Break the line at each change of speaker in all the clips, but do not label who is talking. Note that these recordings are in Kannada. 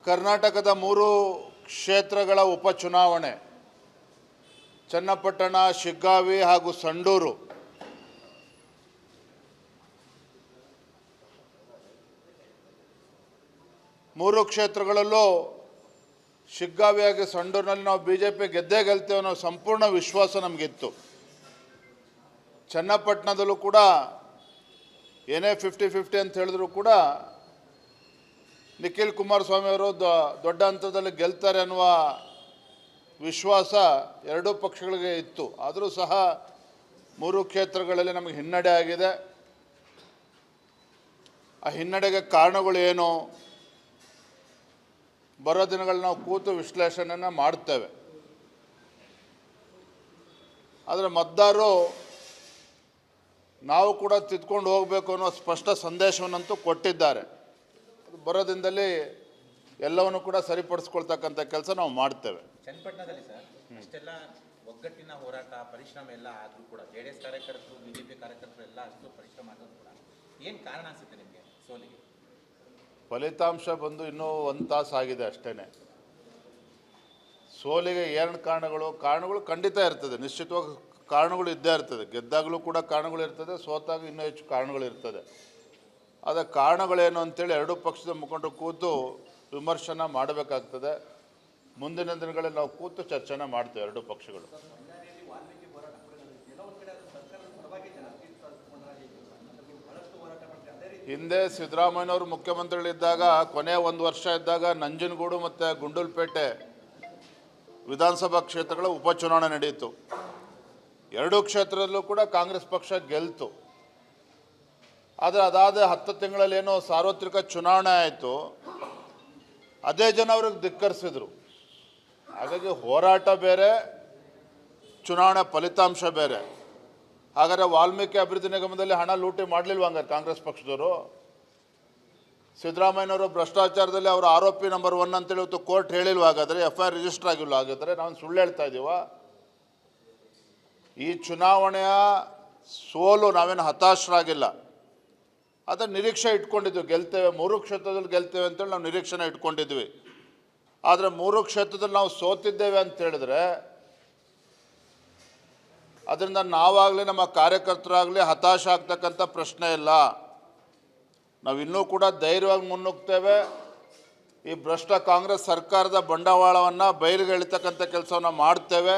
ಕರ್ನಾಟಕದ 3 ಕ್ಷೇತ್ರಗಳ ಉಪಚುನಾವಣೆ ಚನ್ನಪಟ್ಟಣ, ಶಿಗ್ಗಾವಿ ಹಾಗೂ ಸಂಡೂರು. ಮೂರು ಕ್ಷೇತ್ರಗಳಲ್ಲೂ ಶಿಗ್ಗಾವಿಯಾಗಿ ಸಂಡೂರಿನಲ್ಲಿ ನಾವು ಬಿಜೆಪಿ ಗೆದ್ದೇ ಗೆಲ್ತೇವೆ ಅನ್ನೋ ಸಂಪೂರ್ಣ ವಿಶ್ವಾಸ ನಮಗಿತ್ತು. ಚನ್ನಪಟ್ಟಣದಲ್ಲೂ ಕೂಡ ಏನೇ 50-50 ಅಂತ ಹೇಳಿದ್ರು ಕೂಡ ನಿಖಿಲ್ ಕುಮಾರಸ್ವಾಮಿ ಅವರು ದೊಡ್ಡ ಹಂತದಲ್ಲಿ ಗೆಲ್ತಾರೆ ಅನ್ನುವ ವಿಶ್ವಾಸ ಎರಡೂ ಪಕ್ಷಗಳಿಗೆ ಇತ್ತು. ಆದರೂ ಸಹ ಮೂರು ಕ್ಷೇತ್ರಗಳಲ್ಲಿ ನಮಗೆ ಹಿನ್ನಡೆ ಆಗಿದೆ. ಆ ಹಿನ್ನಡೆಗೆ ಕಾರಣಗಳು ಏನು? ಬರೋ ದಿನಗಳಲ್ಲಿ ನಾವು ಕೂತು ವಿಶ್ಲೇಷಣೆಯನ್ನು ಮಾಡ್ತೇವೆ. ಆದರೆ ಮತದಾರರು ನಾವು ಕೂಡ ತಿದ್ಕೊಂಡು ಹೋಗಬೇಕು ಅನ್ನೋ ಸ್ಪಷ್ಟ ಸಂದೇಶವನ್ನಂತೂ ಕೊಟ್ಟಿದ್ದಾರೆ. ಬರೋ ದಿನದಲ್ಲಿ ಎಲ್ಲವನ್ನು ಕೂಡ ಸರಿಪಡಿಸ್ಕೊಳ್ತಕ್ಕಂಥ ಕೆಲಸ ನಾವು ಮಾಡ್ತೇವೆ.
ಚನ್ನಪಟ್ಟಣದಲ್ಲಿ ಸರ್ ಇಷ್ಟೆಲ್ಲ ಒಗ್ಗಟ್ಟಿನ ಹೋರಾಟ ಪರಿಶ್ರಮ ಎಲ್ಲ ಆದರೂ ಕೂಡ ಜೆಡಿಎಸ್ ಕಾರ್ಯಕರ್ತರು ಬಿಜೆಪಿ ಕಾರ್ಯಕರ್ತರು ಎಲ್ಲ ಅಷ್ಟು ಪರಿಶ್ರಮ ಆದರೂ ಕೂಡ ಏನು ಕಾರಣ ಅನಿಸುತ್ತೆ ನಿಮಗೆ ಸೋಲಿಗೆ?
ಫಲಿತಾಂಶ ಬಂದು ಇನ್ನೂ 1 ತಾಸು ಆಗಿದೆ ಅಷ್ಟೇ. ಸೋಲಿಗೆ ಏನು ಕಾರಣಗಳು ಖಂಡಿತ ಇರ್ತದೆ, ನಿಶ್ಚಿತವಾಗಿ ಕಾರಣಗಳು ಇದ್ದೇ ಇರ್ತದೆ. ಗೆದ್ದಾಗಲೂ ಕೂಡ ಕಾರಣಗಳು ಇರ್ತದೆ, ಸೋತಾಗ ಇನ್ನೂ ಹೆಚ್ಚು ಕಾರಣಗಳು ಇರ್ತದೆ. ಆದರೆ ಕಾರಣಗಳೇನು ಅಂತೇಳಿ ಎರಡೂ ಪಕ್ಷದ ಮುಖಂಡರು ಕೂತು ವಿಮರ್ಶನ ಮಾಡಬೇಕಾಗ್ತದೆ. ಮುಂದಿನ ದಿನಗಳಲ್ಲಿ ನಾವು ಕೂತು ಚರ್ಚೆನ ಮಾಡ್ತೇವೆ ಎರಡೂ ಪಕ್ಷಗಳು. ಹಿಂದೆ ಸಿದ್ದರಾಮಯ್ಯನವರು ಮುಖ್ಯಮಂತ್ರಿಗಳಿದ್ದಾಗ ಕೊನೆಯ 1 ವರ್ಷ ಇದ್ದಾಗ ನಂಜನಗೂಡು ಮತ್ತು ಗುಂಡಲಪೇಟೆ ವಿಧಾನಸಭಾ ಕ್ಷೇತ್ರಗಳ ಉಪಚುನಾವಣೆ ನಡೆಯಿತು. ಎರಡೂ ಕ್ಷೇತ್ರದಲ್ಲೂ ಕೂಡ ಕಾಂಗ್ರೆಸ್ ಪಕ್ಷ ಗೆಲ್ತು. ಆದರೆ ಅದಾದ 10 ತಿಂಗಳಲ್ಲಿ ಏನೋ ಸಾರ್ವತ್ರಿಕ ಚುನಾವಣೆ ಆಯಿತು, ಅದೇ ಜನ ಅವ್ರಿಗೆ ಧಿಕ್ಕರಿಸಿದ್ರು. ಹಾಗಾಗಿ ಹೋರಾಟ ಬೇರೆ, ಚುನಾವಣೆ ಫಲಿತಾಂಶ ಬೇರೆ. ಹಾಗಾದರೆ ವಾಲ್ಮೀಕಿ ಅಭಿವೃದ್ಧಿ ನಿಗಮದಲ್ಲಿ ಹಣ ಲೂಟಿ ಮಾಡಲಿಲ್ವ ಹಂಗಾರೆ ಕಾಂಗ್ರೆಸ್ ಪಕ್ಷದವರು? ಸಿದ್ದರಾಮಯ್ಯನವರು ಭ್ರಷ್ಟಾಚಾರದಲ್ಲಿ ಅವರು ಆರೋಪಿ ನಂಬರ್ 1 ಅಂತೇಳಿ ಇವತ್ತು ಕೋರ್ಟ್ ಹೇಳಿಲ್ವ? ಹಾಗಾದರೆ FIR ರಿಜಿಸ್ಟರ್ ಆಗಿಲ್ವ? ಹಾಗಾದರೆ ನಾವು ಸುಳ್ಳು ಹೇಳ್ತಾ ಇದ್ದೀವ? ಈ ಚುನಾವಣೆಯ ಸೋಲು ನಾವೇನು ಹತಾಶರಾಗಿಲ್ಲ, ಅದರ ನಿರೀಕ್ಷೆ ಇಟ್ಕೊಂಡಿದ್ವಿ. ಗೆಲ್ತೇವೆ, 3 ಕ್ಷೇತ್ರದಲ್ಲಿ ಗೆಲ್ತೇವೆ ಅಂತೇಳಿ ನಾವು ನಿರೀಕ್ಷೆನ ಇಟ್ಕೊಂಡಿದ್ವಿ. ಆದರೆ 3 ಕ್ಷೇತ್ರದಲ್ಲಿ ನಾವು ಸೋತಿದ್ದೇವೆ ಅಂತ ಹೇಳಿದ್ರೆ ಅದರಿಂದ ನಾವಾಗಲಿ ನಮ್ಮ ಕಾರ್ಯಕರ್ತರಾಗಲಿ ಹತಾಶ ಆಗ್ತಕ್ಕಂಥ ಪ್ರಶ್ನೆ ಇಲ್ಲ. ನಾವು ಇನ್ನೂ ಕೂಡ ಧೈರ್ಯವಾಗಿ ಮುನ್ನುಗ್ತೇವೆ. ಈ ಭ್ರಷ್ಟ ಕಾಂಗ್ರೆಸ್ ಸರ್ಕಾರದ ಬಂಡವಾಳವನ್ನು ಬಯಲಿಗೆ ಎಳಿತಕ್ಕಂಥ ಕೆಲಸವನ್ನು ಮಾಡ್ತೇವೆ.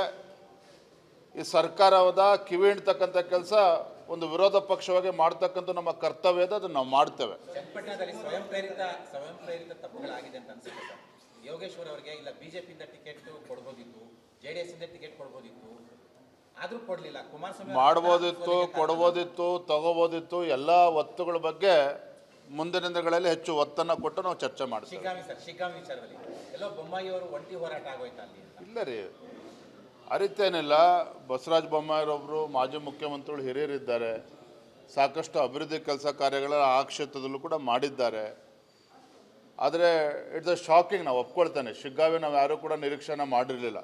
ಈ ಸರ್ಕಾರದ ಕಿವಿ ಹಿಡ್ತಕ್ಕಂಥ ಕೆಲಸ ಒಂದು ವಿರೋಧ ಪಕ್ಷವಾಗಿ ಮಾಡ್ತಕ್ಕಂಥ ನಮ್ಮ ಕರ್ತವ್ಯ ಇದೆ, ಅದನ್ನು ನಾವು ಮಾಡ್ತೇವೆ.
ಚನ್ನಪಟ್ಟಣದಲ್ಲಿ ಸ್ವಯಂ ಪ್ರೇರಿತ ತಪ್ಪುಗಳಾಗಿದೆ ಅಂತ ಅನ್ಸುತ್ತೆ ಸರ್. ಯೋಗೇಶ್ವರ್ ಅವರಿಗೆ ಇಲ್ಲ ಬಿಜೆಪಿಯಿಂದ ಟಿಕೆಟ್ ಕೊಡ್ಬೋದಿತ್ತು, JDS ಇಂದ ಟಿಕೆಟ್ ಕೊಡ್ಬೋದಿತ್ತು, ಆದರೂ ಕೊಡಲಿಲ್ಲ. ಕುಮಾರಸ್ವಾಮಿ
ಕೊಡ್ಬೋದಿತ್ತು, ತಗೋಬೋದಿತ್ತು. ಎಲ್ಲ ಒತ್ತುಗಳ ಬಗ್ಗೆ ಮುಂದಿನ ದಿನಗಳಲ್ಲಿ ಹೆಚ್ಚು ಒತ್ತನ್ನು ಕೊಟ್ಟು ನಾವು ಚರ್ಚೆ ಮಾಡ್ತೀವಿ.
ಶಿಗ್ಗಾವಿ ವಿಚಾರದಲ್ಲಿ ಎಲ್ಲೋ ಬೊಮ್ಮಾಯಿ ಅವರು ಒಂಟಿ ಹೋರಾಟ ಆಗೋಯ್ತಾ ಅಲ್ಲಿ?
ಇಲ್ಲ ರೀ, ಆ ರೀತಿಯೇನಿಲ್ಲ. ಬಸವರಾಜ ಬೊಮ್ಮಾಯಿರೊಬ್ಬರು ಮಾಜಿ ಮುಖ್ಯಮಂತ್ರಿಗಳು ಹಿರಿಯರಿದ್ದಾರೆ, ಸಾಕಷ್ಟು ಅಭಿವೃದ್ಧಿ ಕೆಲಸ ಕಾರ್ಯಗಳ ಆ ಕ್ಷೇತ್ರದಲ್ಲೂ ಕೂಡ ಮಾಡಿದ್ದಾರೆ. ಆದರೆ ಇಟ್ಸ್ ಶಾಕಿಂಗ್, ನಾವು ಒಪ್ಕೊಳ್ತೇನೆ. ಶಿಗ್ಗಾವಿ ನಾವು ಯಾರೂ ಕೂಡ ನಿರೀಕ್ಷೆನ ಮಾಡಿರಲಿಲ್ಲ.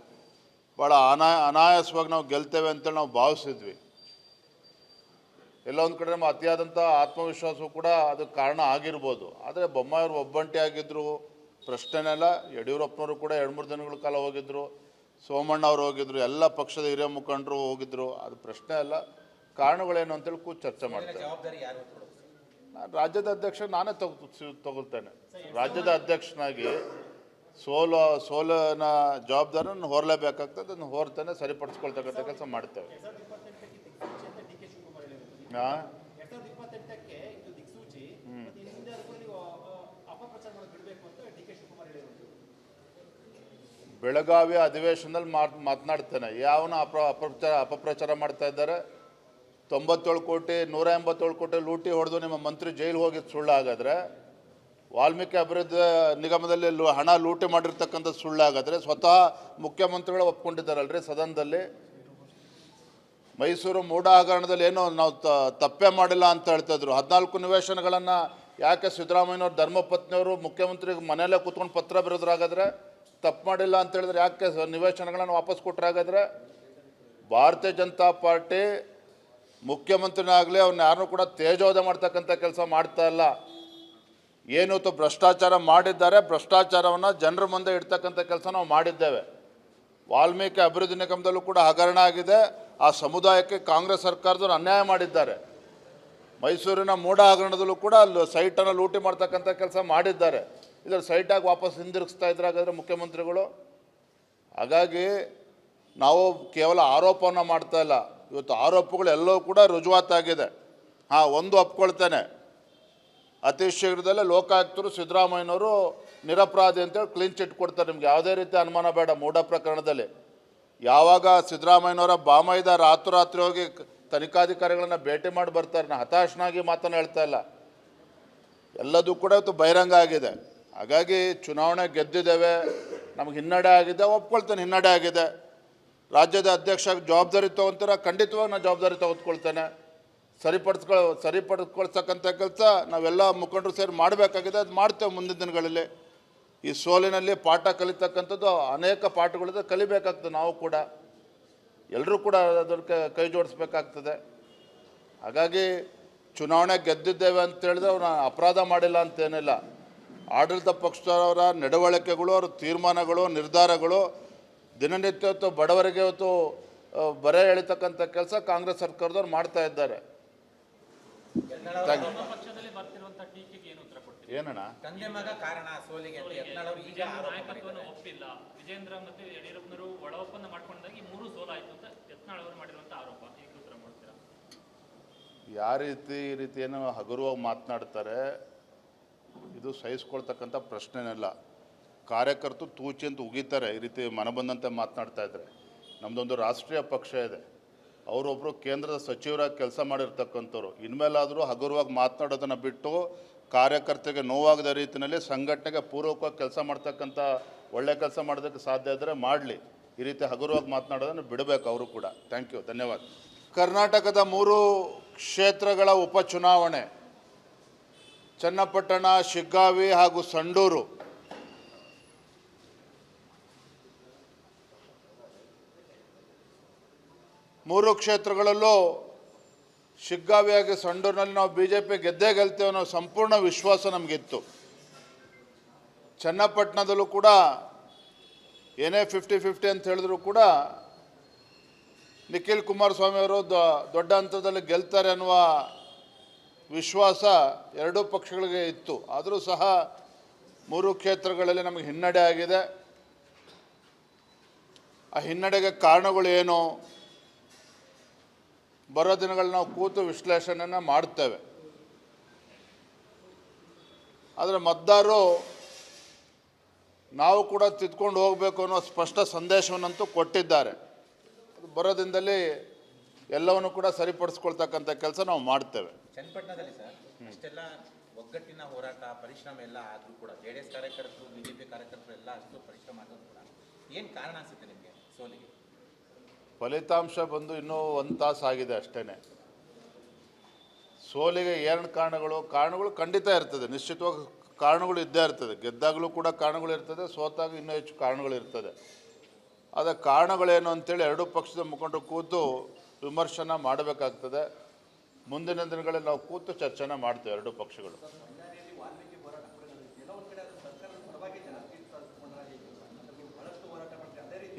ಭಾಳ ಅನಾಯಾಸವಾಗಿ ನಾವು ಗೆಲ್ತೇವೆ ಅಂತೇಳಿ ನಾವು ಭಾವಿಸಿದ್ವಿ. ಎಲ್ಲ ಒಂದು ಕಡೆ ನಮ್ಮ ಅತಿಯಾದಂಥ ಆತ್ಮವಿಶ್ವಾಸವೂ ಕೂಡ ಅದಕ್ಕೆ ಕಾರಣ ಆಗಿರ್ಬೋದು. ಆದರೆ ಬೊಮ್ಮಾಯಿಯವರು ಒಬ್ಬಂಟಿ ಆಗಿದ್ದರು, ಪ್ರಶ್ನೆನೇ ಇಲ್ಲ. ಯಡಿಯೂರಪ್ಪನವರು ಕೂಡ 2-3 ದಿನಗಳ ಕಾಲ ಹೋಗಿದ್ದರು, ಸೋಮಣ್ಣ ಅವರು ಹೋಗಿದ್ರು, ಎಲ್ಲ ಪಕ್ಷದ ಹಿರಿಯ ಮುಖಂಡರು ಹೋಗಿದ್ರು. ಅದು ಪ್ರಶ್ನೆ ಅಲ್ಲ. ಕಾರಣಗಳೇನು ಅಂತೇಳಿ ಕೂತು ಚರ್ಚೆ ಮಾಡ್ತೇನೆ. ನಾನು ರಾಜ್ಯದ ಅಧ್ಯಕ್ಷ ನಾನೇ ತಗೊಳ್ತೇನೆ. ರಾಜ್ಯದ ಅಧ್ಯಕ್ಷನಾಗಿ ಸೋಲಿನ ಜವಾಬ್ದಾರಿಯನ್ನು ಹೊರಲೇಬೇಕಾಗ್ತದೆ. ಅದನ್ನು ಹೊರ್ತೇನೆ, ಸರಿಪಡಿಸ್ಕೊಳ್ತಕ್ಕಂಥ ಕೆಲಸ ಮಾಡ್ತೇವೆ. ಬೆಳಗಾವಿ ಅಧಿವೇಶನದಲ್ಲಿ ಮಾತನಾಡ್ತೇನೆ. ಯಾವನ ಅಪಪ್ರಚಾರ ಮಾಡ್ತಾ ಇದ್ದಾರೆ. 97 ಕೋಟಿ 187 ಕೋಟಿ ಲೂಟಿ ಹೊಡೆದು ನಿಮ್ಮ ಮಂತ್ರಿ ಜೈಲು ಹೋಗಿದ್ದು ಸುಳ್ಳಾಗಾದರೆ, ವಾಲ್ಮೀಕಿ ಅಭಿವೃದ್ಧಿ ನಿಗಮದಲ್ಲಿ ಹಣ ಲೂಟಿ ಮಾಡಿರ್ತಕ್ಕಂಥದ್ದು ಸುಳ್ಳಾಗಾದರೆ, ಸ್ವತಃ ಮುಖ್ಯಮಂತ್ರಿಗಳು ಒಪ್ಕೊಂಡಿದ್ದಾರಲ್ರಿ ಸದನದಲ್ಲಿ. ಮೈಸೂರು ಮೂಢ ಹಗರಣದಲ್ಲಿ ಏನೋ ನಾವು ತಪ್ಪೇ ಮಾಡಿಲ್ಲ ಅಂತ ಹೇಳ್ತಾಯಿದ್ರು. 14 ನಿವೇಶನಗಳನ್ನು ಯಾಕೆ ಸಿದ್ದರಾಮಯ್ಯನವ್ರ ಧರ್ಮಪತ್ನಿಯವರು ಮುಖ್ಯಮಂತ್ರಿ ಮನೆಯಲ್ಲೇ ಕೂತ್ಕೊಂಡು ಪತ್ರ ಬರೆದ್ರಾಗಾದರೆ, ತಪ್ಪು ಮಾಡಿಲ್ಲ ಅಂತ ಹೇಳಿದ್ರೆ ಯಾಕೆ ನಿವೇಶನಗಳನ್ನು ವಾಪಸ್ ಕೊಟ್ಟರಾಗಾದರೆ? ಭಾರತೀಯ ಜನತಾ ಪಾರ್ಟಿ ಮುಖ್ಯಮಂತ್ರಿನಾಗಲಿ ಅವ್ರನ್ನ ಯಾರನ್ನೂ ಕೂಡ ತೇಜೋವಧೆ ಮಾಡ್ತಕ್ಕಂಥ ಕೆಲಸ ಮಾಡ್ತಾ ಇಲ್ಲ. ಏನು ಇವತ್ತು ಭ್ರಷ್ಟಾಚಾರ ಮಾಡಿದ್ದಾರೆ, ಭ್ರಷ್ಟಾಚಾರವನ್ನು ಜನರ ಮುಂದೆ ಇಡ್ತಕ್ಕಂಥ ಕೆಲಸ ನಾವು ಮಾಡಿದ್ದೇವೆ. ವಾಲ್ಮೀಕಿ ಅಭಿವೃದ್ಧಿ ನಿಗಮದಲ್ಲೂ ಕೂಡ ಹಗರಣ ಆಗಿದೆ. ಆ ಸಮುದಾಯಕ್ಕೆ ಕಾಂಗ್ರೆಸ್ ಸರ್ಕಾರದವರು ಅನ್ಯಾಯ ಮಾಡಿದ್ದಾರೆ. ಮೈಸೂರಿನ ಮೂಡ ಹಗರಣದಲ್ಲೂ ಕೂಡ ಅಲ್ಲಿ ಸೈಟನ್ನು ಲೂಟಿ ಮಾಡ್ತಕ್ಕಂಥ ಕೆಲಸ ಮಾಡಿದ್ದಾರೆ. ಇದರ ಸೈಟಾಗಿ ವಾಪಸ್ ಹಿಂದಿರುಗಿಸ್ತಾ ಇದ್ದಾರೆ ಹಾಗಾದರೆ ಮುಖ್ಯಮಂತ್ರಿಗಳು. ಹಾಗಾಗಿ ನಾವು ಕೇವಲ ಆರೋಪವನ್ನು ಮಾಡ್ತಾ ಇಲ್ಲ, ಇವತ್ತು ಆರೋಪಗಳು ಎಲ್ಲವೂ ಕೂಡ ರುಜುವಾತಾಗಿದೆ. ಒಂದು ಒಪ್ಕೊಳ್ತೇನೆ, ಅತಿ ಶೀಘ್ರದಲ್ಲೇ ಲೋಕಾಯುಕ್ತರು ಸಿದ್ದರಾಮಯ್ಯನವರು ನಿರಪರಾಧಿ ಅಂತೇಳಿ ಕ್ಲೀನ್ ಚಿಟ್ ಕೊಡ್ತಾರೆ. ನಿಮ್ಗೆ ಯಾವುದೇ ರೀತಿ ಅನುಮಾನ ಬೇಡ. ಮೂಡ ಪ್ರಕರಣದಲ್ಲಿ ಯಾವಾಗ ಸಿದ್ದರಾಮಯ್ಯನವರ ಬಾಮೈದ ರಾತ್ರಿ ಹೋಗಿ ತನಿಖಾಧಿಕಾರಿಗಳನ್ನು ಭೇಟಿ ಮಾಡಿ ಬರ್ತಾರೆ, ನಾನು ಹತಾಶನಾಗಿ ಮಾತನ್ನು ಹೇಳ್ತಾ ಇಲ್ಲ, ಎಲ್ಲದೂ ಕೂಡ ಇವತ್ತು ಬಹಿರಂಗ ಆಗಿದೆ. ಹಾಗಾಗಿ ಚುನಾವಣೆ ಗೆದ್ದಿದ್ದೇವೆ, ನಮಗೆ ಹಿನ್ನಡೆ ಆಗಿದೆ, ಒಪ್ಕೊಳ್ತೇನೆ ಹಿನ್ನಡೆ ಆಗಿದೆ. ರಾಜ್ಯದ ಅಧ್ಯಕ್ಷ ಜವಾಬ್ದಾರಿ ತೊಗೊತೀರ, ಖಂಡಿತವಾಗಿ ನಾನು ಜವಾಬ್ದಾರಿ ತೆಗೆದುಕೊಳ್ತೇನೆ. ಸರಿಪಡಿಸ್ಕೊಳ್ತಕ್ಕಂಥ ಕೆಲಸ ನಾವೆಲ್ಲ ಮುಖಂಡರು ಸೇರಿ ಮಾಡಬೇಕಾಗಿದೆ, ಅದು ಮಾಡ್ತೇವೆ ಮುಂದಿನ ದಿನಗಳಲ್ಲಿ. ಈ ಸೋಲಿನಲ್ಲಿ ಪಾಠ ಕಲಿತಕ್ಕಂಥದ್ದು ಅನೇಕ ಪಾಠಗಳಿದೆ, ಕಲಿಬೇಕಾಗ್ತದೆ. ನಾವು ಕೂಡ ಎಲ್ಲರೂ ಕೂಡ ಅದಕ್ಕೆ ಕೈ ಜೋಡಿಸ್ಬೇಕಾಗ್ತದೆ. ಹಾಗಾಗಿ ಚುನಾವಣೆ ಗೆದ್ದಿದ್ದೇವೆ ಅಂತ ಹೇಳಿದ್ರೆ ಅವ್ರು ಅಪರಾಧ ಮಾಡಿಲ್ಲ ಅಂತೇನಿಲ್ಲ. ಆಡಳಿತ ಪಕ್ಷದವರ ನಡವಳಿಕೆಗಳು, ಅವ್ರ ತೀರ್ಮಾನಗಳು, ನಿರ್ಧಾರಗಳು ದಿನನಿತ್ಯ ಹೊತ್ತು ಬಡವರಿಗೆ ಹೊತ್ತು ಬರೆ ಎಳಿತಕ್ಕಂಥ ಕೆಲಸ ಕಾಂಗ್ರೆಸ್ ಸರ್ಕಾರದವ್ರು ಮಾಡ್ತಾ ಇದ್ದಾರೆ. ಏನಣ್ಣ
ತಂದೆ ಮಗ ಕಾರಣ ಸೋಲಿಗೆ ಅಂತ ಯತ್ನಾಳ್ ಅವರು ಈಗ
ನಾಯಕತ್ವವನ್ನು ಒಪ್ಪಿಲ್ಲ. ವಿಜೇಂದ್ರ ಮತ್ತು ಯಡಿಯೂರಪ್ಪನವರು ಒಳ ಒಪ್ಪಂದ ಮಾಡ್ಕೊಂಡಾಗಿ 3 ಸೋಲಾಯಿತು ಅಂತ ಯತ್ನಾಳ್ ಅವರು ಮಾಡಿರುವಂಥ ಆರೋಪ. ಈಗ ಉತ್ತರ ಮಾಡ್ತೀರಾ?
ಈ ರೀತಿ ಏನೋ ಹಗುರವಾಗಿ ಮಾತನಾಡ್ತಾರೆ, ಇದು ಸಹಿಸ್ಕೊಳ್ತಕ್ಕಂಥ ಪ್ರಶ್ನೆನಲ್ಲ. ಕಾರ್ಯಕರ್ತರು ತೂಚಿ ಅಂತ ಉಗಿತಾರೆ ಈ ರೀತಿ ಮನಬಂದಂತೆ ಮಾತನಾಡ್ತಾ ಇದ್ದಾರೆ. ನಮ್ಮದೊಂದು ರಾಷ್ಟ್ರೀಯ ಪಕ್ಷ ಇದೆ, ಅವರೊಬ್ಬರು ಕೇಂದ್ರದ ಸಚಿವರಾಗಿ ಕೆಲಸ ಮಾಡಿರ್ತಕ್ಕಂಥವ್ರು. ಇನ್ಮೇಲಾದರೂ ಹಗುರವಾಗಿ ಮಾತನಾಡೋದನ್ನು ಬಿಟ್ಟು ಕಾರ್ಯಕರ್ತರಿಗೆ ನೋವಾಗದ ರೀತಿಯಲ್ಲಿ ಸಂಘಟನೆಗೆ ಪೂರ್ವಕವಾಗಿ ಕೆಲಸ ಮಾಡ್ತಕ್ಕಂಥ ಒಳ್ಳೆ ಕೆಲಸ ಮಾಡೋದಕ್ಕೆ ಸಾಧ್ಯ ಇದ್ದರೆ ಮಾಡಲಿ. ಈ ರೀತಿ ಹಗುರವಾಗಿ ಮಾತನಾಡೋದನ್ನು ಬಿಡಬೇಕು ಅವರು ಕೂಡ. ಥ್ಯಾಂಕ್ ಯು, ಧನ್ಯವಾದ. ಕರ್ನಾಟಕದ 3 ಕ್ಷೇತ್ರಗಳ ಉಪಚುನಾವಣೆ ಚನ್ನಪಟ್ಟಣ, ಶಿಗ್ಗಾವಿ ಹಾಗೂ ಸಂಡೂರು. ಮೂರು ಕ್ಷೇತ್ರಗಳಲ್ಲೂ ಶಿಗ್ಗಾವಿಯಾಗಿ ಸಂಡೂರಿನಲ್ಲಿ ನಾವು BJP ಗೆದ್ದೇ ಗೆಲ್ತೇವೆ ಅನ್ನೋ ಸಂಪೂರ್ಣ ವಿಶ್ವಾಸ ನಮಗಿತ್ತು. ಚನ್ನಪಟ್ಟಣದಲ್ಲೂ ಕೂಡ ಏನೇ 50-50 ಅಂತ ಹೇಳಿದ್ರು ಕೂಡ ನಿಖಿಲ್ ಕುಮಾರಸ್ವಾಮಿ ಅವರು ದೊಡ್ಡ ಹಂತದಲ್ಲಿ ಗೆಲ್ತಾರೆ ಅನ್ನುವ ವಿಶ್ವಾಸ ಎರಡೂ ಪಕ್ಷಗಳಿಗೆ ಇತ್ತು. ಆದರೂ ಸಹ 3 ಕ್ಷೇತ್ರಗಳಲ್ಲಿ ನಮಗೆ ಹಿನ್ನಡೆ ಆಗಿದೆ. ಆ ಹಿನ್ನಡೆಗೆ ಕಾರಣಗಳು ಏನು, ಬರೋ ದಿನಗಳಲ್ಲಿ ನಾವು ಕೂತು ವಿಶ್ಲೇಷಣೆಯನ್ನು ಮಾಡ್ತೇವೆ. ಆದರೆ ಮತದಾರರು ನಾವು ಕೂಡ ತಿದ್ಕೊಂಡು ಹೋಗಬೇಕು ಅನ್ನೋ ಸ್ಪಷ್ಟ ಸಂದೇಶವನ್ನಂತೂ ಕೊಟ್ಟಿದ್ದಾರೆ. ಅದು ಬರೋ ದಿನದಲ್ಲಿ ಎಲ್ಲವನ್ನು ಕೂಡ ಸರಿಪಡಿಸ್ಕೊಳ್ತಕ್ಕಂಥ ಕೆಲಸ ನಾವು ಮಾಡ್ತೇವೆ.
ಚನ್ನಪಟ್ಟಣದಲ್ಲಿ ಸರ್ ಅಷ್ಟೆಲ್ಲ ಒಗ್ಗಟ್ಟಿನ ಹೋರಾಟ ಪರಿಶ್ರಮ ಎಲ್ಲ ಆದರೂ ಕೂಡ JDS ಕಾರ್ಯಕರ್ತರು BJP ಕಾರ್ಯಕರ್ತರು ಎಲ್ಲ ಅಷ್ಟು ಪರಿಶ್ರಮ ಆದರೂ ಕೂಡ ಏನು ಕಾರಣ ಅನಿಸುತ್ತೆ ನಿಮಗೆ ಸೋಲಿಗೆ?
ಫಲಿತಾಂಶ ಬಂದು ಇನ್ನೂ 1 ತಾಸು ಆಗಿದೆ ಅಷ್ಟೇ. ಸೋಲಿಗೆ ಏನು ಕಾರಣಗಳು ಖಂಡಿತ ಇರ್ತದೆ, ನಿಶ್ಚಿತವಾಗಿ ಕಾರಣಗಳು ಇದ್ದೇ ಇರ್ತದೆ. ಗೆದ್ದಾಗಲೂ ಕೂಡ ಕಾರಣಗಳು ಇರ್ತದೆ, ಸೋತಾಗ ಇನ್ನೂ ಹೆಚ್ಚು ಕಾರಣಗಳು ಇರ್ತದೆ. ಆದರೆ ಕಾರಣಗಳೇನು ಅಂತೇಳಿ ಎರಡೂ ಪಕ್ಷದ ಮುಖಂಡರು ಕೂತು ವಿಮರ್ಶನ ಮಾಡಬೇಕಾಗ್ತದೆ. ಮುಂದಿನ ದಿನಗಳಲ್ಲಿ ನಾವು ಕೂತು ಚರ್ಚೆನ ಮಾಡ್ತೇವೆ ಎರಡೂ ಪಕ್ಷಗಳು.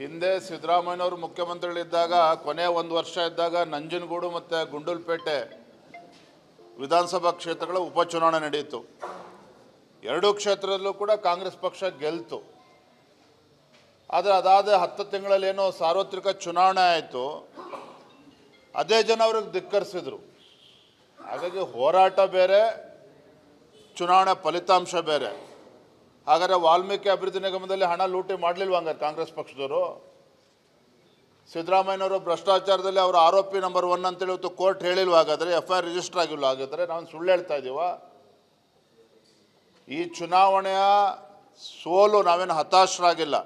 ಹಿಂದೆ ಸಿದ್ದರಾಮಯ್ಯನವರು ಮುಖ್ಯಮಂತ್ರಿಗಳಿದ್ದಾಗ ಕೊನೆ 1 ವರ್ಷ ಇದ್ದಾಗ ನಂಜನಗೂಡು ಮತ್ತು ಗುಂಡೂಲ್ಪೇಟೆ ವಿಧಾನಸಭಾ ಕ್ಷೇತ್ರಗಳ ಉಪಚುನಾವಣೆ ನಡೆಯಿತು. ಎರಡೂ ಕ್ಷೇತ್ರದಲ್ಲೂ ಕೂಡ ಕಾಂಗ್ರೆಸ್ ಪಕ್ಷ ಗೆಲ್ತು. ಆದರೆ ಅದಾದ 10 ತಿಂಗಳಲ್ಲಿ ಏನೋ ಸಾರ್ವತ್ರಿಕ ಚುನಾವಣೆ ಆಯಿತು, ಅದೇ ಜನ ಅವ್ರಿಗೆ ಧಿಕ್ಕರಿಸಿದ್ರು. ಹಾಗಾಗಿ ಹೋರಾಟ ಬೇರೆ, ಚುನಾವಣೆ ಫಲಿತಾಂಶ ಬೇರೆ. ಹಾಗಾದರೆ ವಾಲ್ಮೀಕಿ ಅಭಿವೃದ್ಧಿ ನಿಗಮದಲ್ಲಿ ಹಣ ಲೂಟಿ ಮಾಡಲಿಲ್ವ ಹಂಗಾರೆ ಕಾಂಗ್ರೆಸ್ ಪಕ್ಷದವರು? ಸಿದ್ದರಾಮಯ್ಯನವರು ಭ್ರಷ್ಟಾಚಾರದಲ್ಲಿ ಅವರ ಆರೋಪಿ ನಂಬರ್ 1 ಅಂತೇಳಿ ಇವತ್ತು ಕೋರ್ಟ್ ಹೇಳಿಲ್ವ? ಹಾಗಾದರೆ FIR ರಿಜಿಸ್ಟರ್ ಆಗಿಲ್ಲ? ಹಾಗಾದರೆ ನಾವು ಸುಳ್ಳು ಹೇಳ್ತಾ ಇದ್ದೀವ? ಈ ಚುನಾವಣೆಯ ಸೋಲು ನಾವೇನು ಹತಾಶರಾಗಿಲ್ಲ,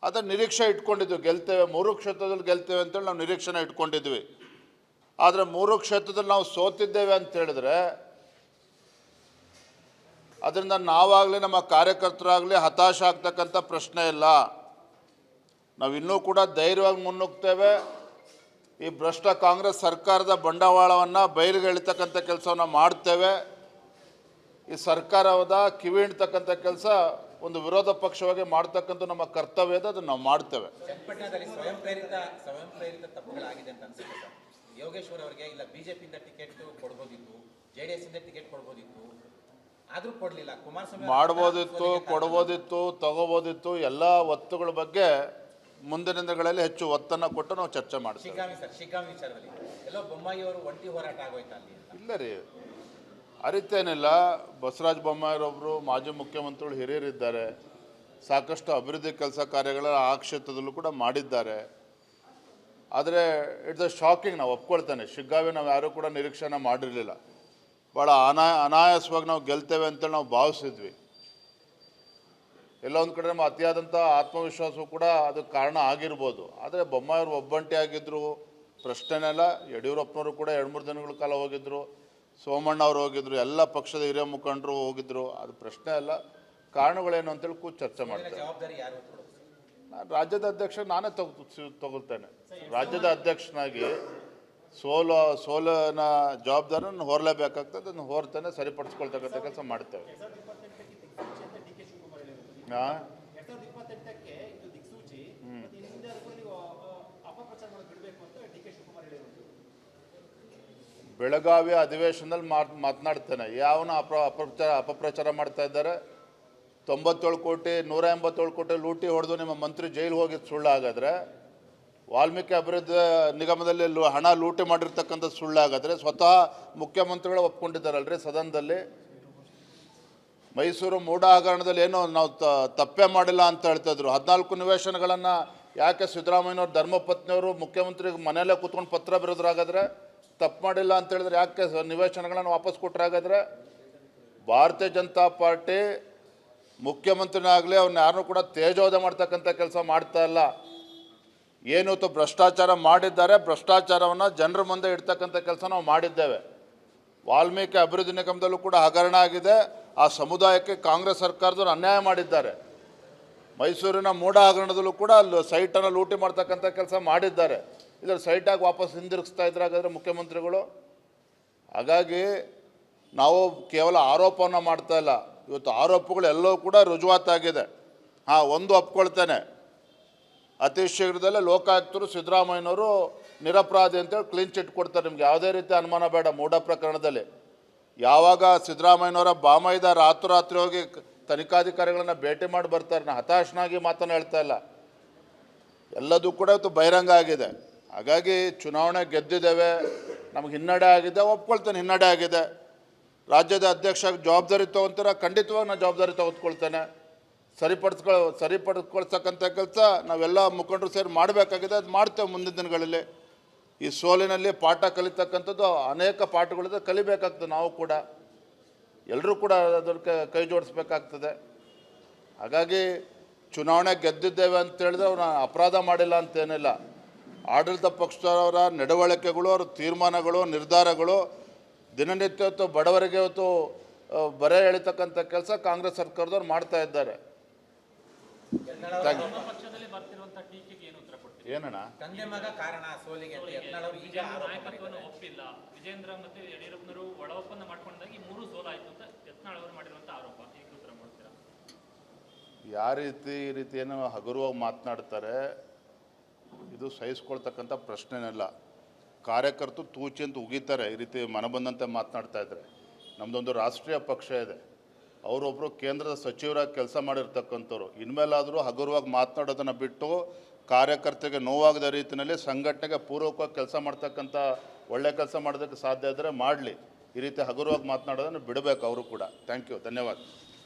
ಅದನ್ನು ನಿರೀಕ್ಷೆ ಇಟ್ಕೊಂಡಿದ್ವಿ. ಗೆಲ್ತೇವೆ, 3 ಕ್ಷೇತ್ರದಲ್ಲಿ ಗೆಲ್ತೇವೆ ಅಂತೇಳಿ ನಾವು ನಿರೀಕ್ಷೆನ ಇಟ್ಕೊಂಡಿದ್ವಿ. ಆದರೆ 3 ಕ್ಷೇತ್ರದಲ್ಲಿ ನಾವು ಸೋತಿದ್ದೇವೆ ಅಂತ ಹೇಳಿದ್ರೆ ಅದರಿಂದ ನಾವಾಗಲಿ ನಮ್ಮ ಕಾರ್ಯಕರ್ತರಾಗಲಿ ಹತಾಶ ಆಗ್ತಕ್ಕಂಥ ಪ್ರಶ್ನೆ ಇಲ್ಲ. ನಾವು ಇನ್ನೂ ಕೂಡ ಧೈರ್ಯವಾಗಿ ಮುನ್ನುಗ್ತೇವೆ. ಈ ಭ್ರಷ್ಟ ಕಾಂಗ್ರೆಸ್ ಸರ್ಕಾರದ ಬಂಡವಾಳವನ್ನು ಬಯಲಿಗೆ ಎಳಿತಕ್ಕಂಥ ಕೆಲಸವನ್ನು ಮಾಡ್ತೇವೆ. ಈ ಸರ್ಕಾರದ ಕಿವಿ ಹಿಂಡ್ತಕ್ಕಂಥ ಕೆಲಸ ಒಂದು ವಿರೋಧ ಪಕ್ಷವಾಗಿ ಮಾಡ್ತಕ್ಕಂಥ ನಮ್ಮ ಕರ್ತವ್ಯ ಇದೆ, ಅದನ್ನು ನಾವು ಮಾಡ್ತೇವೆ.
ಚನ್ನಪಟ್ಟಣದಲ್ಲಿ ಸ್ವಯಂ ಪ್ರೇರಿತ ತಪ್ಪುಗಳಾಗಿದೆ ಅಂತ ಅನ್ಸುತ್ತೆ ಸರ್. ಯೋಗೇಶ್ವರ್ ಅವರಿಗೆ ಇಲ್ಲ ಬಿಜೆಪಿಯಿಂದ ಟಿಕೆಟ್ ಕೊಡ್ಬೋದಿತ್ತು, ಜೆಡಿಎಸ್ ಇಂದ ಟಿಕೆಟ್ ಕೊಡ್ಬೋದಿತ್ತು, ಆದ್ರೂ ಕೊಡ್ಲಿಲ್ಲ. ಕುಮಾರಸ್ವಾಮಿ
ಮಾಡ್ಬೋದಿತ್ತು, ಕೊಡ್ಬೋದಿತ್ತು, ತಗೋಬೋದಿತ್ತು, ಎಲ್ಲ ಒತ್ತುಗಳ ಬಗ್ಗೆ ಮುಂದಿನ ದಿನಗಳಲ್ಲಿ ಹೆಚ್ಚು ಒತ್ತನ್ನು ಕೊಟ್ಟು ನಾವು ಚರ್ಚೆ ಮಾಡ್ತೀವಿ.
ಶಿಗ್ಗಾಂವಿ ವಿಚಾರದಲ್ಲಿ ಎಲ್ಲೋ ಬೊಮ್ಮಾಯಿ ಅವರು ಒಂಟಿ ಹೋರಾಟ ಆಗೋಯ್ತಾ ಅಲ್ಲಿ ಅಂತ?
ಇಲ್ಲ ರೀ, ಆ ರೀತಿ ಏನಿಲ್ಲ. ಬಸವರಾಜ ಬೊಮ್ಮಾಯಿರೊಬ್ಬರು ಮಾಜಿ ಮುಖ್ಯಮಂತ್ರಿಗಳು ಹಿರಿಯರಿದ್ದಾರೆ, ಸಾಕಷ್ಟು ಅಭಿವೃದ್ಧಿ ಕೆಲಸ ಕಾರ್ಯಗಳ ಆ ಕ್ಷೇತ್ರದಲ್ಲೂ ಕೂಡ ಮಾಡಿದ್ದಾರೆ. ಆದರೆ ಇಟ್ಸ್ ಅ ಶಾಕಿಂಗ್, ನಾವು ಒಪ್ಕೊಳ್ತೇನೆ, ಶಿಗ್ಗಾವಿ ನಾವು ಯಾರೂ ಕೂಡ ನಿರೀಕ್ಷಣೆ ಮಾಡಿರಲಿಲ್ಲ. ಭಾಳ ಅನಾಯಾಸವಾಗಿ ನಾವು ಗೆಲ್ತೇವೆ ಅಂತೇಳಿ ನಾವು ಭಾವಿಸಿದ್ವಿ. ಎಲ್ಲ ಒಂದು ಕಡೆ ನಮ್ಮ ಅತಿಯಾದಂಥ ಆತ್ಮವಿಶ್ವಾಸವೂ ಕೂಡ ಅದಕ್ಕೆ ಕಾರಣ ಆಗಿರ್ಬೋದು. ಆದರೆ ಬೊಮ್ಮಾಯಿಯವರು ಒಬ್ಬಂಟಿ ಆಗಿದ್ದರು, ಪ್ರಶ್ನೆನೆಲ್ಲ. ಯಡಿಯೂರಪ್ಪನವರು ಕೂಡ 2-3 ದಿನಗಳ ಕಾಲ ಹೋಗಿದ್ದರು, ಸೋಮಣ್ಣ ಅವರು ಹೋಗಿದ್ರು, ಎಲ್ಲ ಪಕ್ಷದ ಹಿರಿಯ ಮುಖಂಡರು ಹೋಗಿದ್ರು. ಅದು ಪ್ರಶ್ನೆ ಅಲ್ಲ, ಕಾರಣಗಳೇನು ಅಂತೇಳಿ ಚರ್ಚೆ ಮಾಡ್ತೇವೆ.
ಜವಾಬ್ದಾರಿ ಯಾರು?
ನಾನು ರಾಜ್ಯದ ಅಧ್ಯಕ್ಷ ನಾನೇ ತಗೊಳ್ತೇನೆ. ರಾಜ್ಯದ ಅಧ್ಯಕ್ಷನಾಗಿ ಸೋಲಿನ ಜವಾಬ್ದಾರಿ ನಾನು ಹೊರಲೇಬೇಕಾಗ್ತದೆ, ಅದನ್ನು ಹೊರ್ತೇನೆ, ಸರಿಪಡಿಸ್ಕೊಳ್ತಕ್ಕಂಥ ಕೆಲಸ ಮಾಡ್ತೇವೆ. ಹಾಂ, ಬೆಳಗಾವಿ ಅಧಿವೇಶನದಲ್ಲಿ ಮಾತನಾಡ್ತೇನೆ. ಯಾವನ ಅಪಪ್ರಚಾರ ಮಾಡ್ತಾ ಇದ್ದಾರೆ. 97 ಕೋಟಿ 187 ಕೋಟಿ ಲೂಟಿ ಹೊಡೆದು ನಿಮ್ಮ ಮಂತ್ರಿ ಜೈಲು ಹೋಗಿದ್ದು ಸುಳ್ಳಾಗಾದರೆ, ವಾಲ್ಮೀಕಿ ಅಭಿವೃದ್ಧಿ ನಿಗಮದಲ್ಲಿ ಹಣ ಲೂಟಿ ಮಾಡಿರ್ತಕ್ಕಂಥ ಸುಳ್ಳಾಗಾದರೆ, ಸ್ವತಃ ಮುಖ್ಯಮಂತ್ರಿಗಳು ಒಪ್ಕೊಂಡಿದ್ದಾರಲ್ರಿ ಸದನದಲ್ಲಿ. ಮೈಸೂರು ಮೂಢ ಹಗರಣದಲ್ಲಿ ಏನೋ ನಾವು ತಪ್ಪೇ ಮಾಡಿಲ್ಲ ಅಂತ ಹೇಳ್ತಾಯಿದ್ರು. 14 ನಿವೇಶನಗಳನ್ನು ಯಾಕೆ ಸಿದ್ದರಾಮಯ್ಯನವ್ರ ಧರ್ಮಪತ್ನಿಯವರು ಮುಖ್ಯಮಂತ್ರಿ ಮನೆಯಲ್ಲೇ ಕೂತ್ಕೊಂಡು ಪತ್ರ ಬರೆದ್ರಾಗಾದ್ರೆ, ತಪ್ಪು ಮಾಡಿಲ್ಲ ಅಂತ ಹೇಳಿದ್ರೆ ಯಾಕೆ ನಿವೇಶನಗಳನ್ನು ವಾಪಸ್ ಕೊಟ್ಟರಾಗಾದ್ರೆ? ಭಾರತೀಯ ಜನತಾ ಪಾರ್ಟಿ ಮುಖ್ಯಮಂತ್ರಿನಾಗಲಿ ಅವ್ರನ್ನ ಯಾರನ್ನೂ ಕೂಡ ತೇಜೋವಧೆ ಮಾಡ್ತಕ್ಕಂಥ ಕೆಲಸ ಮಾಡ್ತಾ ಇಲ್ಲ. ಏನು ಭ್ರಷ್ಟಾಚಾರ ಮಾಡಿದ್ದಾರೆ, ಭ್ರಷ್ಟಾಚಾರವನ್ನು ಜನರ ಮುಂದೆ ಇಡ್ತಕ್ಕಂಥ ಕೆಲಸ ನಾವು ಮಾಡಿದ್ದೇವೆ. ವಾಲ್ಮೀಕಿ ಅಭಿವೃದ್ಧಿ ನಿಗಮದಲ್ಲೂ ಕೂಡ ಹಗರಣ ಆಗಿದೆ. ಆ ಸಮುದಾಯಕ್ಕೆ ಕಾಂಗ್ರೆಸ್ ಸರ್ಕಾರದವರು ಅನ್ಯಾಯ ಮಾಡಿದ್ದಾರೆ. ಮೈಸೂರಿನ ಮೂಢ ಹಗರಣದಲ್ಲೂ ಕೂಡ ಅಲ್ಲಿ ಸೈಟನ್ನು ಲೂಟಿ ಮಾಡ್ತಕ್ಕಂಥ ಕೆಲಸ ಮಾಡಿದ್ದಾರೆ. ಇದರ ಸೈಟಾಗಿ ವಾಪಸ್ ಹಿಂದಿರುಗಿಸ್ತಾ ಇದ್ರಾಗಾದ್ರೆ ಮುಖ್ಯಮಂತ್ರಿಗಳು. ಹಾಗಾಗಿ ನಾವು ಕೇವಲ ಆರೋಪವನ್ನು ಮಾಡ್ತಾ ಇಲ್ಲ, ಇವತ್ತು ಆರೋಪಗಳು ಎಲ್ಲವೂ ಕೂಡ ರುಜುವಾತಾಗಿದೆ. ಹಾಂ, ಒಂದು ಒಪ್ಕೊಳ್ತೇನೆ, ಅತಿ ಶೀಘ್ರದಲ್ಲೇ ಲೋಕಾಯುಕ್ತರು ಸಿದ್ದರಾಮಯ್ಯನವರು ನಿರಪರಾಧಿ ಅಂತೇಳಿ ಕ್ಲೀನ್ ಚಿಟ್ ಕೊಡ್ತಾರೆ. ನಿಮ್ಗೆ ಯಾವುದೇ ರೀತಿ ಅನುಮಾನ ಬೇಡ. ಮೂಢ ಪ್ರಕರಣದಲ್ಲಿ ಯಾವಾಗ ಸಿದ್ದರಾಮಯ್ಯನವರ ಬಾಮೈದ ರಾತ್ರಿ ಹೋಗಿ ತನಿಖಾಧಿಕಾರಿಗಳನ್ನು ಭೇಟಿ ಮಾಡಿ ಬರ್ತಾರೆ. ನಾನು ಹತಾಶನಾಗಿ ಮಾತನ್ನು ಹೇಳ್ತಾ ಇಲ್ಲ, ಎಲ್ಲದೂ ಕೂಡ ಇವತ್ತು ಬಹಿರಂಗ ಆಗಿದೆ. ಹಾಗಾಗಿ ಚುನಾವಣೆ ಗೆದ್ದಿದ್ದೇವೆ, ನಮಗೆ ಹಿನ್ನಡೆ ಆಗಿದೆ, ಒಪ್ಕೊಳ್ತೇನೆ, ಹಿನ್ನಡೆ ಆಗಿದೆ. ರಾಜ್ಯದ ಅಧ್ಯಕ್ಷ ಜವಾಬ್ದಾರಿ ತೊಗೊತೀರ, ಖಂಡಿತವಾಗಿ ನಾನು ಜವಾಬ್ದಾರಿ ತೆಗೆದುಕೊಳ್ತೇನೆ. ಸರಿಪಡಿಸ್ಕೊಳ್ತಕ್ಕಂಥ ಕೆಲಸ ನಾವೆಲ್ಲ ಮುಖಂಡರು ಸೇರಿ ಮಾಡಬೇಕಾಗಿದೆ, ಅದು ಮಾಡ್ತೇವೆ ಮುಂದಿನ ದಿನಗಳಲ್ಲಿ. ಈ ಸೋಲಿನಲ್ಲಿ ಪಾಠ ಕಲಿತಕ್ಕಂಥದ್ದು ಅನೇಕ ಪಾಠಗಳಿದೆ, ಕಲಿಬೇಕಾಗ್ತದೆ. ನಾವು ಕೂಡ ಎಲ್ಲರೂ ಕೂಡ ಅದಕ್ಕೆ ಕೈ ಜೋಡಿಸ್ಬೇಕಾಗ್ತದೆ. ಹಾಗಾಗಿ ಚುನಾವಣೆ ಗೆದ್ದಿದ್ದೇವೆ ಅಂತೇಳಿದ್ರೆ ಅವ್ರನ್ನ ಅಪರಾಧ ಮಾಡಿಲ್ಲ ಅಂತೇನಿಲ್ಲ. ಆಡಳಿತ ಪಕ್ಷದವರ ನಡವಳಿಕೆಗಳು, ಅವ್ರ ತೀರ್ಮಾನಗಳು, ನಿರ್ಧಾರಗಳು ದಿನನಿತ್ಯ ಹೊತ್ತು ಬಡವರಿಗೆ ಹೊತ್ತು ಬರೆ ಎಳಿತಕ್ಕಂಥ ಕೆಲಸ ಕಾಂಗ್ರೆಸ್ ಸರ್ಕಾರದವ್ರು ಮಾಡ್ತಾ ಇದ್ದಾರೆ. ಏನಣ್ಣ
ತಂದೆ ಮಗ ಕಾರಣ ಸೋಲಿಗೆ ಅಂತ ಯತ್ನಾಳ್ ಅವರು ಈಗ
ನಾಯಕತ್ವವನ್ನು ಒಪ್ಪಿಲ್ಲ. ವಿಜೇಂದ್ರ ಮತ್ತು ಯಡಿಯೂರಪ್ಪನವರು ಒಳ ಒಪ್ಪಂದ ಮಾಡ್ಕೊಂಡಾಗ 3 ಸೋಲಾಯಿತು ಅಂತ ಯತ್ನಾಳ್ ಅವರು ಮಾಡಿರುವಂಥ ಆರೋಪ. ಈಗ ಉತ್ತರ ಮಾಡ್ತೀರಾ?
ಈ ರೀತಿ ಏನು ಹಗುರವಾಗಿ ಮಾತನಾಡ್ತಾರೆ, ಇದು ಸಹಿಸ್ಕೊಳ್ತಕ್ಕಂಥ ಪ್ರಶ್ನೆನಲ್ಲ. ಕಾರ್ಯಕರ್ತರು ತೂಚಿ ಅಂತ ಉಗಿತಾರೆ ಈ ರೀತಿ ಮನಬಂದಂತೆ ಮಾತನಾಡ್ತಾ ಇದ್ದಾರೆ. ನಮ್ಮದೊಂದು ರಾಷ್ಟ್ರೀಯ ಪಕ್ಷ ಇದೆ, ಅವರೊಬ್ಬರು ಕೇಂದ್ರದ ಸಚಿವರಾಗಿ ಕೆಲಸ ಮಾಡಿರ್ತಕ್ಕಂಥವ್ರು. ಇನ್ಮೇಲಾದರೂ ಹಗುರವಾಗಿ ಮಾತನಾಡೋದನ್ನು ಬಿಟ್ಟು ಕಾರ್ಯಕರ್ತರಿಗೆ ನೋವಾಗದ ರೀತಿಯಲ್ಲಿ ಸಂಘಟನೆಗೆ ಪೂರ್ವಕವಾಗಿ ಕೆಲಸ ಮಾಡ್ತಕ್ಕಂಥ ಒಳ್ಳೆ ಕೆಲಸ ಮಾಡೋದಕ್ಕೆ ಸಾಧ್ಯ ಇದ್ದರೆ ಮಾಡಲಿ. ಈ ರೀತಿ ಹಗುರವಾಗಿ ಮಾತನಾಡೋದನ್ನು ಬಿಡಬೇಕು ಅವರು ಕೂಡ. ಥ್ಯಾಂಕ್ ಯು, ಧನ್ಯವಾದ.